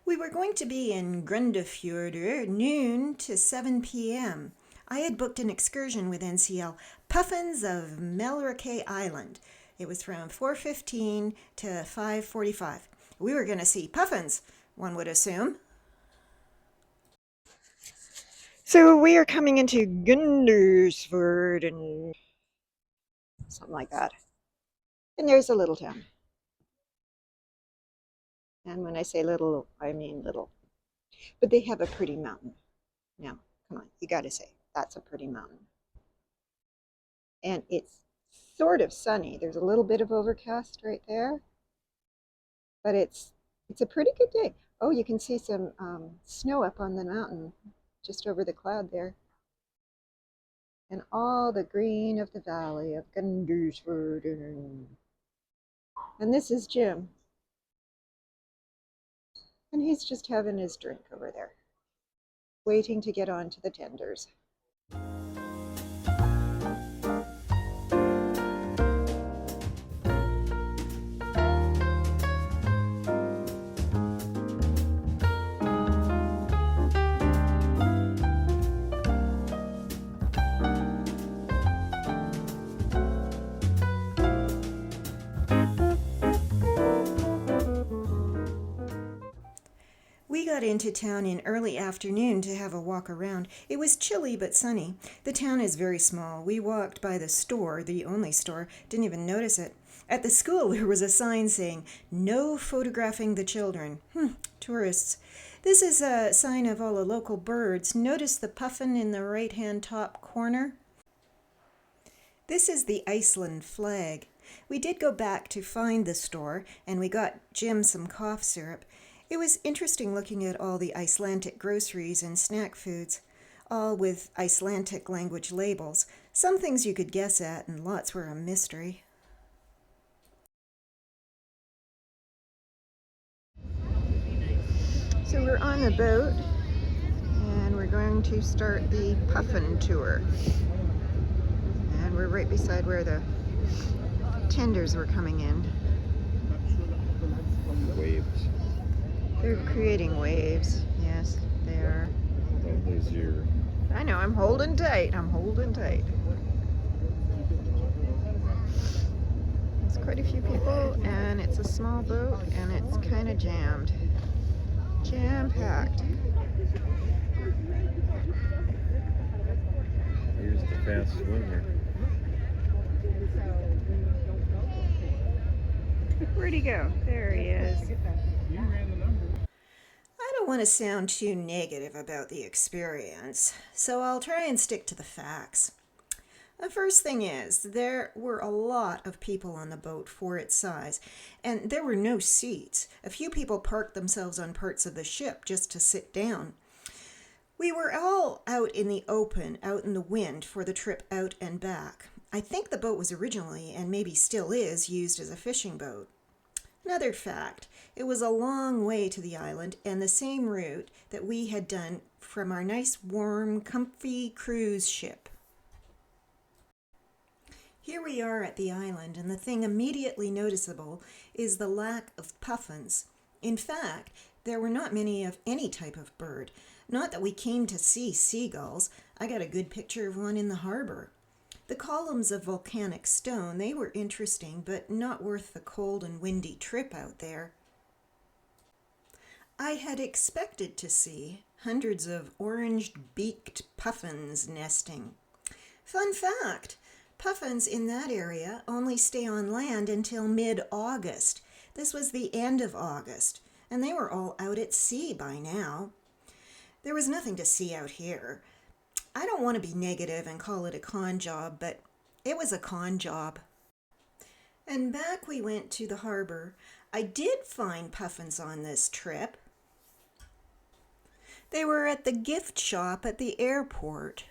We were going to be in Grundarfjordur noon to 7 p.m. I had booked an excursion with NCL, Puffins of Melrakkaey Island. It was from 4:15 to 5:45. We were going to see puffins, one would assume. So we are coming into Grundarfjordur and something like that. And there's a little town. And when I say little, I mean little. But they have a pretty mountain. Now, come on, you got to say, that's a pretty mountain. And it's sort of sunny. There's a little bit of overcast right there. But it's a pretty good day. Oh, you can see some snow up on the mountain, just over the cloud there. And all the green of the valley of Grundarfjordur. And this is Jim. And he's just having his drink over there, waiting to get on to the tenders. We got into town in early afternoon to have a walk around. It was chilly but sunny. The town is very small. We walked by the store, the only store, didn't even notice it. At the school there was a sign saying, "No photographing the children." Tourists. This is a sign of all the local birds. Notice the puffin in the right-hand top corner? This is the Iceland flag. We did go back to find the store, and we got Jim some cough syrup. It was interesting looking at all the Icelandic groceries and snack foods, all with Icelandic language labels. Some things you could guess at, and lots were a mystery. So we're on the boat, and we're going to start the Puffin tour. And we're right beside where the tenders were coming in. Waves. They're creating waves. Yes, they are. There's your... I know, I'm holding tight. I'm holding tight. There's quite a few people, and it's a small boat, and it's kind of jammed. Jam-packed. Here's the fast swimmer. Where'd he go? There he is. I don't want to sound too negative about the experience, so I'll try and stick to the facts. The first thing is, there were a lot of people on the boat for its size, and there were no seats. A few people parked themselves on parts of the ship just to sit down. We were all out in the open, out in the wind, for the trip out and back. I think the boat was originally, and maybe still is, used as a fishing boat. Another fact, it was a long way to the island, and the same route that we had done from our nice, warm, comfy cruise ship. Here we are at the island, and the thing immediately noticeable is the lack of puffins. In fact, there were not many of any type of bird. Not that we came to see seagulls. I got a good picture of one in the harbor. The columns of volcanic stone, they were interesting, but not worth the cold and windy trip out there. I had expected to see hundreds of orange-beaked puffins nesting. Fun fact, puffins in that area only stay on land until mid-August. This was the end of August, and they were all out at sea by now. There was nothing to see out here. I don't want to be negative and call it a con job, but it was a con job. And back we went to the harbor. I did find puffins on this trip. They were at the gift shop at the airport.